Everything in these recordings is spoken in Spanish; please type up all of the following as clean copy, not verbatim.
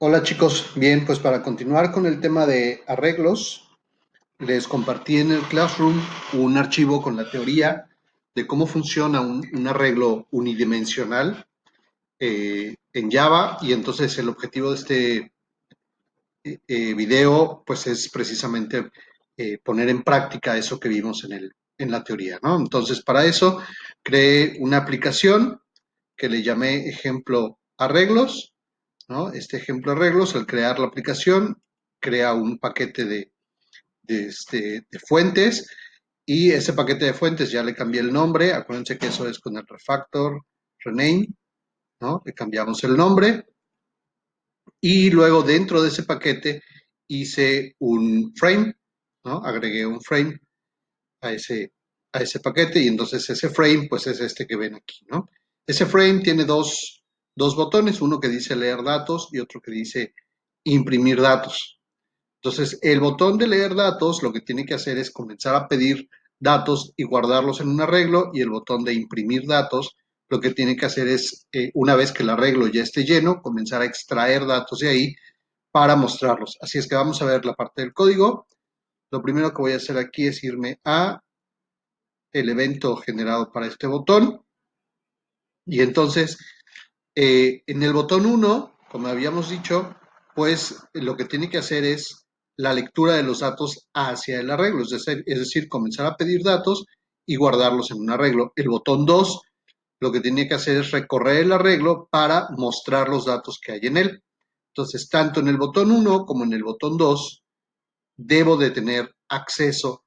Hola chicos, bien, pues para continuar con el tema de arreglos, les compartí en el Classroom un archivo con la teoría de cómo funciona un arreglo unidimensional en Java, y entonces el objetivo de este video pues es precisamente poner en práctica eso que vimos en la teoría, ¿no? Entonces para eso creé una aplicación que le llamé ejemplo arreglos, ¿no? Este ejemplo arreglos, al crear la aplicación, crea un paquete de fuentes, y ese paquete de fuentes ya le cambié el nombre. Acuérdense que eso es con el refactor, rename, ¿no? Le cambiamos el nombre, y luego dentro de ese paquete hice un frame, ¿no? Agregué un frame a ese paquete, y entonces ese frame pues es este que ven aquí, ¿no? Ese frame tiene dos botones, uno que dice leer datos y otro que dice imprimir datos. Entonces, el botón de leer datos lo que tiene que hacer es comenzar a pedir datos y guardarlos en un arreglo, y el botón de imprimir datos lo que tiene que hacer es, una vez que el arreglo ya esté lleno, comenzar a extraer datos de ahí para mostrarlos. Así es que vamos a ver la parte del código. Lo primero que voy a hacer aquí es irme a el evento generado para este botón, y entonces en el botón 1, como habíamos dicho, pues lo que tiene que hacer es la lectura de los datos hacia el arreglo, es decir, comenzar a pedir datos y guardarlos en un arreglo. El botón 2 lo que tiene que hacer es recorrer el arreglo para mostrar los datos que hay en él. Entonces, tanto en el botón 1 como en el botón 2 debo de tener acceso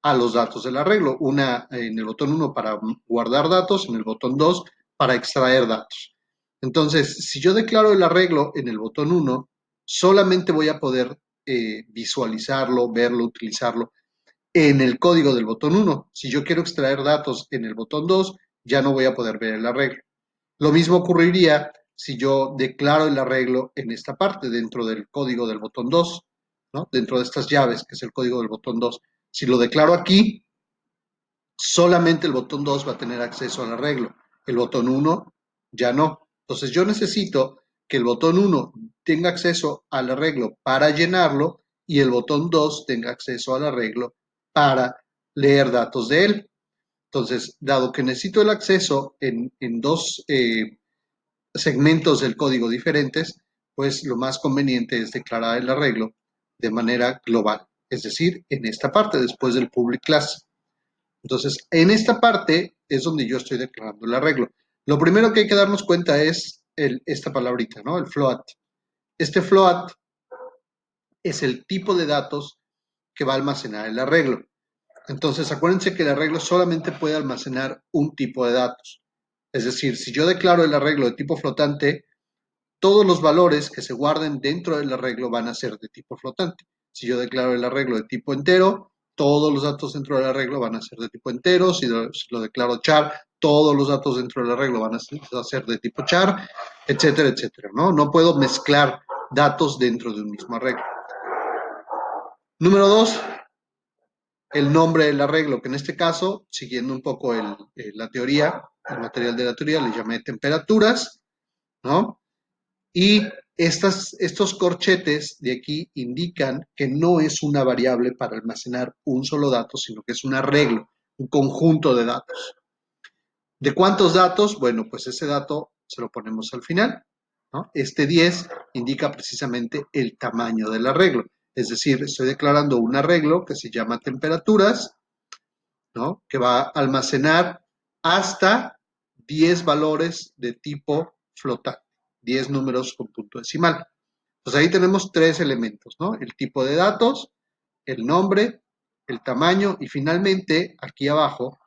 a los datos del arreglo. Una en el botón 1 para guardar datos, en el botón 2 para extraer datos. Entonces, si yo declaro el arreglo en el botón 1, solamente voy a poder visualizarlo, verlo, utilizarlo en el código del botón 1. Si yo quiero extraer datos en el botón 2, ya no voy a poder ver el arreglo. Lo mismo ocurriría si yo declaro el arreglo en esta parte, dentro del código del botón 2, ¿no? Dentro de estas llaves, que es el código del botón 2. Si lo declaro aquí, solamente el botón 2 va a tener acceso al arreglo. El botón 1 ya no. Entonces yo necesito que el botón 1 tenga acceso al arreglo para llenarlo, y el botón 2 tenga acceso al arreglo para leer datos de él. Entonces, dado que necesito el acceso en dos segmentos del código diferentes, pues lo más conveniente es declarar el arreglo de manera global, es decir, en esta parte, después del public class. Entonces, en esta parte es donde yo estoy declarando el arreglo. Lo primero que hay que darnos cuenta es esta palabrita, ¿no? El float. Este float es el tipo de datos que va a almacenar el arreglo. Entonces, acuérdense que el arreglo solamente puede almacenar un tipo de datos. Es decir, si yo declaro el arreglo de tipo flotante, todos los valores que se guarden dentro del arreglo van a ser de tipo flotante. Si yo declaro el arreglo de tipo entero, todos los datos dentro del arreglo van a ser de tipo entero. Si lo declaro char, todos los datos dentro del arreglo van a ser de tipo char, etcétera, etcétera, ¿no? No puedo mezclar datos dentro de un mismo arreglo. Número dos, el nombre del arreglo, que en este caso, siguiendo un poco la teoría, el material de la teoría, le llamé temperaturas, ¿no? Y estos corchetes de aquí indican que no es una variable para almacenar un solo dato, sino que es un arreglo, un conjunto de datos. ¿De cuántos datos? Bueno, pues ese dato se lo ponemos al final, ¿no? Este 10 indica precisamente el tamaño del arreglo. Es decir, estoy declarando un arreglo que se llama temperaturas, ¿no? Que va a almacenar hasta 10 valores de tipo flotante, 10 números con punto decimal. Pues ahí tenemos tres elementos, ¿no? El tipo de datos, el nombre, el tamaño, y finalmente aquí abajo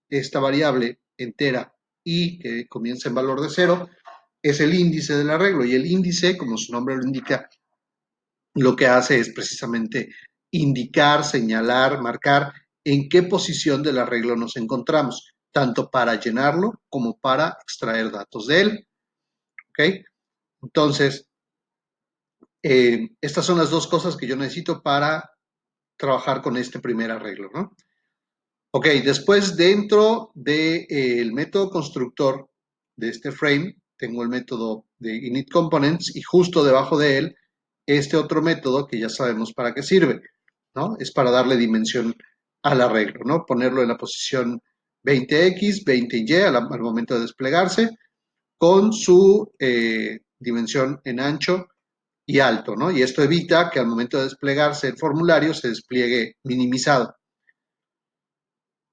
esta variable entera y que comienza en valor de 0 es el índice del arreglo, y el índice, como su nombre lo indica, lo que hace es precisamente indicar, señalar, marcar en qué posición del arreglo nos encontramos, tanto para llenarlo como para extraer datos de él. ¿Ok? Entonces, estas son las dos cosas que yo necesito para trabajar con este primer arreglo, ¿no? Ok, después dentro del método constructor de este frame, tengo el método de init components y justo debajo de él este otro método que ya sabemos para qué sirve, ¿no? Es para darle dimensión al arreglo, ¿no? Ponerlo en la posición 20x, 20y al momento de desplegarse con su dimensión en ancho y alto, ¿no? Y esto evita que al momento de desplegarse el formulario se despliegue minimizado.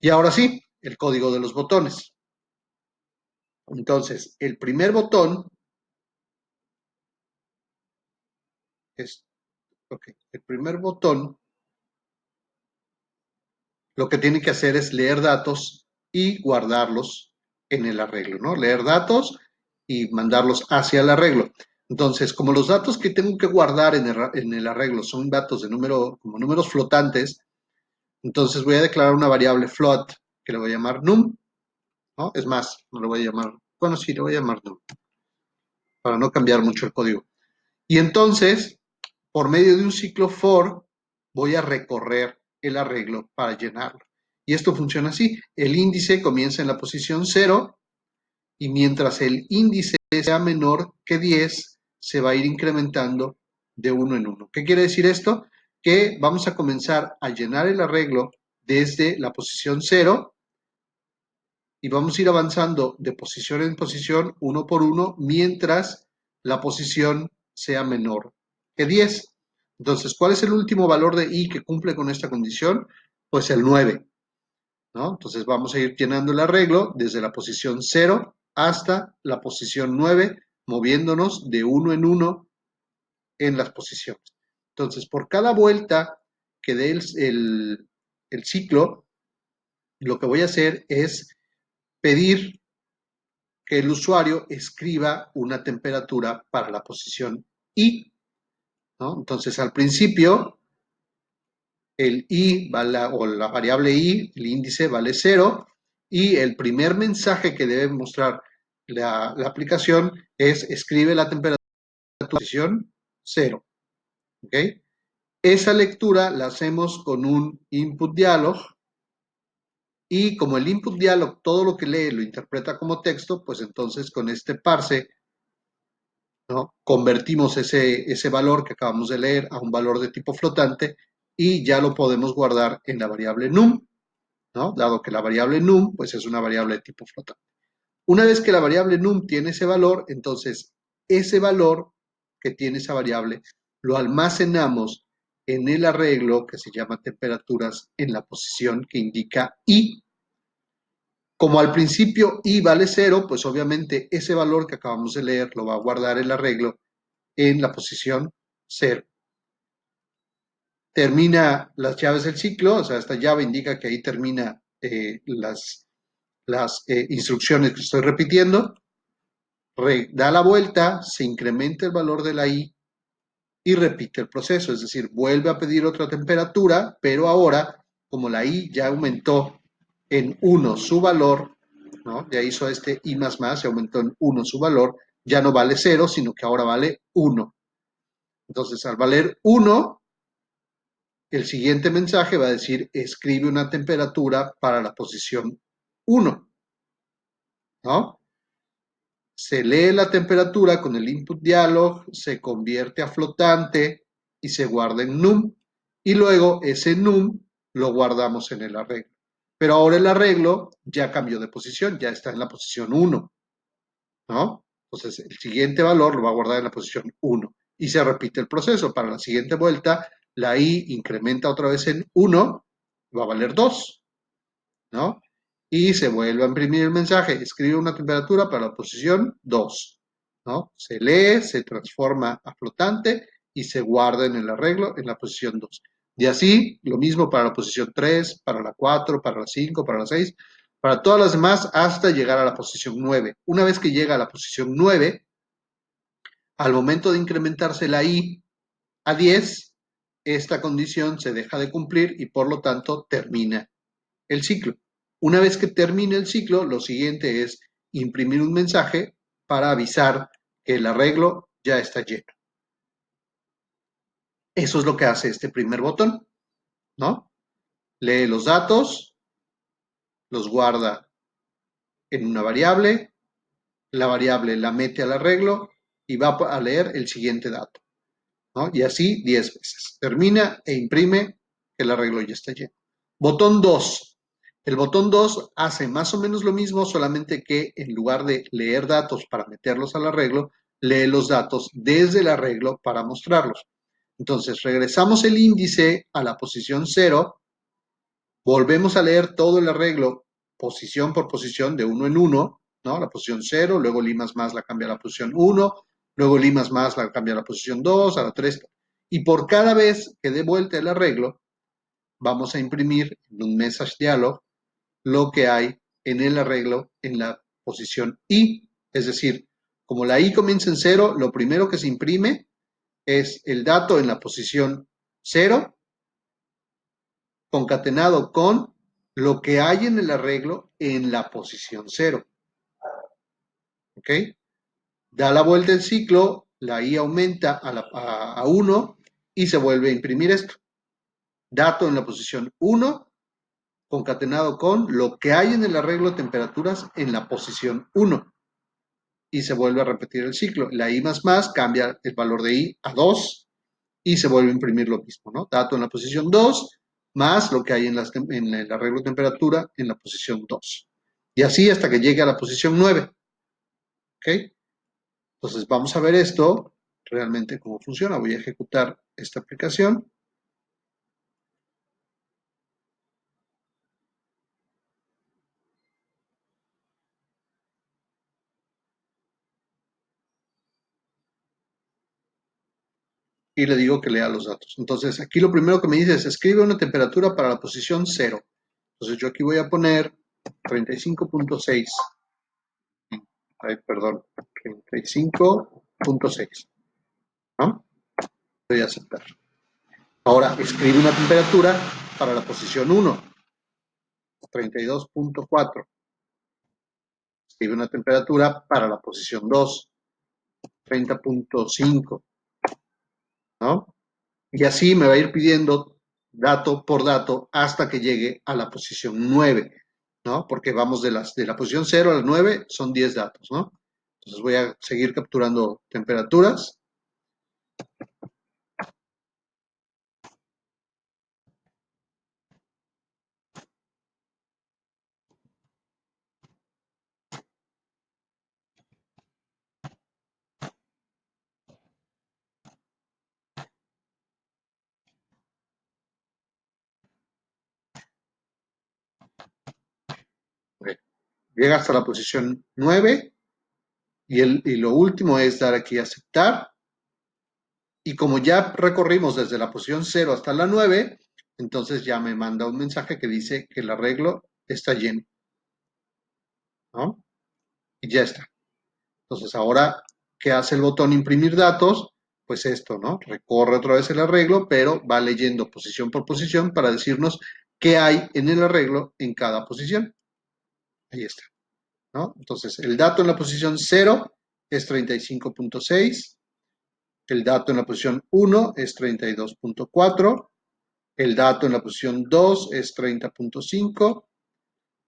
Y ahora sí, el código de los botones. Entonces, el primer botón es, ok, el primer botón lo que tiene que hacer es leer datos y guardarlos en el arreglo, ¿no? Leer datos y mandarlos hacia el arreglo. Entonces, como los datos que tengo que guardar en el arreglo son datos de número, como números flotantes, entonces voy a declarar una variable float que le voy a llamar num, ¿no? Es más, no le voy a llamar, bueno, sí, le voy a llamar num, para no cambiar mucho el código. Y entonces, por medio de un ciclo for, voy a recorrer el arreglo para llenarlo. Y esto funciona así. El índice comienza en la posición 0 y mientras el índice sea menor que 10, se va a ir incrementando de uno en uno. ¿Qué quiere decir esto? Que vamos a comenzar a llenar el arreglo desde la posición 0 y vamos a ir avanzando de posición en posición, uno por uno, mientras la posición sea menor que 10. Entonces, ¿cuál es el último valor de i que cumple con esta condición? Pues el 9, ¿no? Entonces vamos a ir llenando el arreglo desde la posición 0 hasta la posición 9, moviéndonos de uno en uno en las posiciones. Entonces, por cada vuelta que dé el ciclo, lo que voy a hacer es pedir que el usuario escriba una temperatura para la posición I, ¿no? Entonces, al principio, el I o la variable I, el índice vale 0, y el primer mensaje que debe mostrar la aplicación es escribe la temperatura de tu posición 0, ¿ok? Esa lectura la hacemos con un input dialog y como el input dialog todo lo que lee lo interpreta como texto, pues entonces con este parse, ¿no? Convertimos ese valor que acabamos de leer a un valor de tipo flotante y ya lo podemos guardar en la variable num, ¿no? Dado que la variable num pues es una variable de tipo flotante. Una vez que la variable num tiene ese valor, entonces ese valor que tiene esa variable lo almacenamos en el arreglo que se llama temperaturas en la posición que indica i. Como al principio i vale 0, pues obviamente ese valor que acabamos de leer lo va a guardar el arreglo en la posición 0. Termina las llaves del ciclo, o sea, esta llave indica que ahí termina las instrucciones que estoy repitiendo, da la vuelta, se incrementa el valor de la i y repite el proceso, es decir, vuelve a pedir otra temperatura, pero ahora, como la i ya aumentó en 1 su valor, ¿no? Ya hizo este i más más, se aumentó en 1 su valor, ya no vale 0, sino que ahora vale 1. Entonces, al valer 1, el siguiente mensaje va a decir, escribe una temperatura para la posición 1, ¿no? Se lee la temperatura con el input dialog, se convierte a flotante y se guarda en num. Y luego ese num lo guardamos en el arreglo. Pero ahora el arreglo ya cambió de posición, ya está en la posición 1, ¿no? Entonces el siguiente valor lo va a guardar en la posición 1 y se repite el proceso. Para la siguiente vuelta, la i incrementa otra vez en 1, va a valer 2, ¿no? Y se vuelve a imprimir el mensaje, escribe una temperatura para la posición 2, ¿no? Se lee, se transforma a flotante y se guarda en el arreglo en la posición 2. Y así, lo mismo para la posición 3, para la 4, para la 5, para la 6, para todas las demás hasta llegar a la posición 9. Una vez que llega a la posición 9, al momento de incrementarse la i a 10, esta condición se deja de cumplir y por lo tanto termina el ciclo. Una vez que termine el ciclo, lo siguiente es imprimir un mensaje para avisar que el arreglo ya está lleno. Eso es lo que hace este primer botón, ¿no? Lee los datos, los guarda en una variable, la variable la mete al arreglo y va a leer el siguiente dato, ¿no? Y así 10 veces. Termina e imprime que el arreglo ya está lleno. Botón 2. El botón 2 hace más o menos lo mismo, solamente que en lugar de leer datos para meterlos al arreglo, lee los datos desde el arreglo para mostrarlos. Entonces, regresamos el índice a la posición 0, volvemos a leer todo el arreglo posición por posición de uno en uno, ¿no? La posición 0, luego limas más la cambia a la posición 1, luego limas más la cambia a la posición 2, a la 3, y por cada vez que dé vuelta el arreglo, vamos a imprimir en un message dialog lo que hay en el arreglo en la posición I, es decir, como la I comienza en 0, lo primero que se imprime es el dato en la posición 0 concatenado con lo que hay en el arreglo en la posición 0. ¿Ok? Da la vuelta el ciclo, la I aumenta a 1 y se vuelve a imprimir esto. Dato en la posición 1 concatenado con lo que hay en el arreglo de temperaturas en la posición 1 y se vuelve a repetir el ciclo. La I más cambia el valor de I a 2 y se vuelve a imprimir lo mismo, ¿no? Dato en la posición 2 más lo que hay en el arreglo de temperatura en la posición 2. Y así hasta que llegue a la posición 9. ¿Ok? Entonces vamos a ver esto realmente cómo funciona. Voy a ejecutar esta aplicación. Y le digo que lea los datos. Entonces, aquí lo primero que me dice es, escribe una temperatura para la posición 0. Entonces, yo aquí voy a poner 35.6. Ay, perdón, 35.6. ¿No? Voy a aceptar. Ahora, escribe una temperatura para la posición 1, 32.4. Escribe una temperatura para la posición 2, 30.5. ¿No? Y así me va a ir pidiendo dato por dato hasta que llegue a la posición 9, ¿no? Porque vamos de la posición 0 a la 9, son 10 datos, ¿no? Entonces voy a seguir capturando temperaturas. Okay. Llega hasta la posición 9 y lo último es dar aquí a aceptar. Y como ya recorrimos desde la posición 0 hasta la 9, entonces ya me manda un mensaje que dice que el arreglo está lleno, ¿no? Y ya está. Entonces ahora, ¿qué hace el botón imprimir datos? Pues esto, ¿no? Recorre otra vez el arreglo, pero va leyendo posición por posición para decirnos qué hay en el arreglo en cada posición. Ahí está, ¿no? Entonces, el dato en la posición 0 es 35.6, el dato en la posición 1 es 32.4, el dato en la posición 2 es 30.5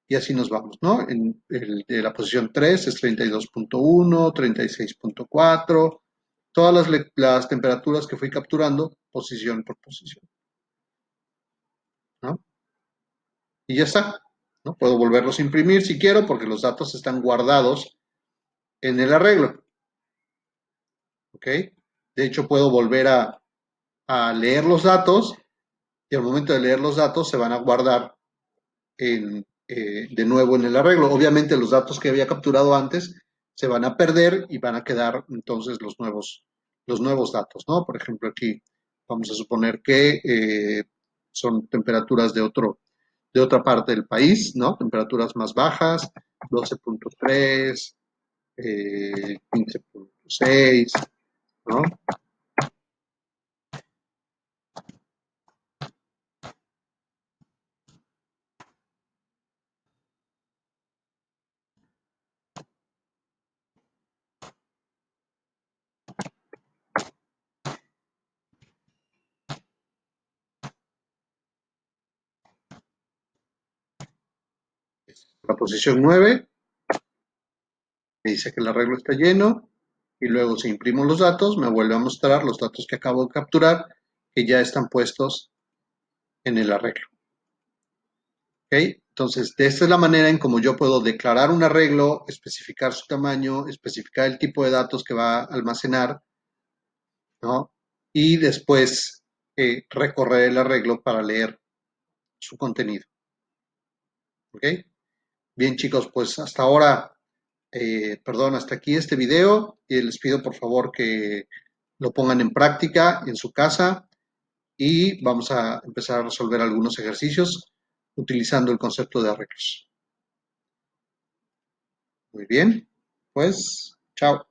y así nos vamos, ¿no? En el de la posición 3 es 32.1, 36.4, todas las temperaturas que fui capturando, posición por posición, ¿no? Y ya está, ¿no? Puedo volverlos a imprimir si quiero porque los datos están guardados en el arreglo, ¿ok? De hecho, puedo volver a leer los datos y al momento de leer los datos se van a guardar de nuevo en el arreglo. Obviamente los datos que había capturado antes se van a perder y van a quedar entonces los nuevos datos, ¿no? Por ejemplo, aquí vamos a suponer que son temperaturas de otra parte del país, ¿no? Temperaturas más bajas, 12.3, 15.6, ¿no? La posición 9 Me dice que el arreglo está lleno y luego si imprimo los datos, me vuelve a mostrar los datos que acabo de capturar que ya están puestos en el arreglo. ¿Ok? Entonces, de esta es la manera en cómo yo puedo declarar un arreglo, especificar su tamaño, especificar el tipo de datos que va a almacenar, ¿no? Y después recorrer el arreglo para leer su contenido. ¿Ok? Bien, chicos, pues hasta ahora, perdón, hasta aquí este video y les pido por favor que lo pongan en práctica en su casa y vamos a empezar a resolver algunos ejercicios utilizando el concepto de arreglos. Muy bien, pues, chao.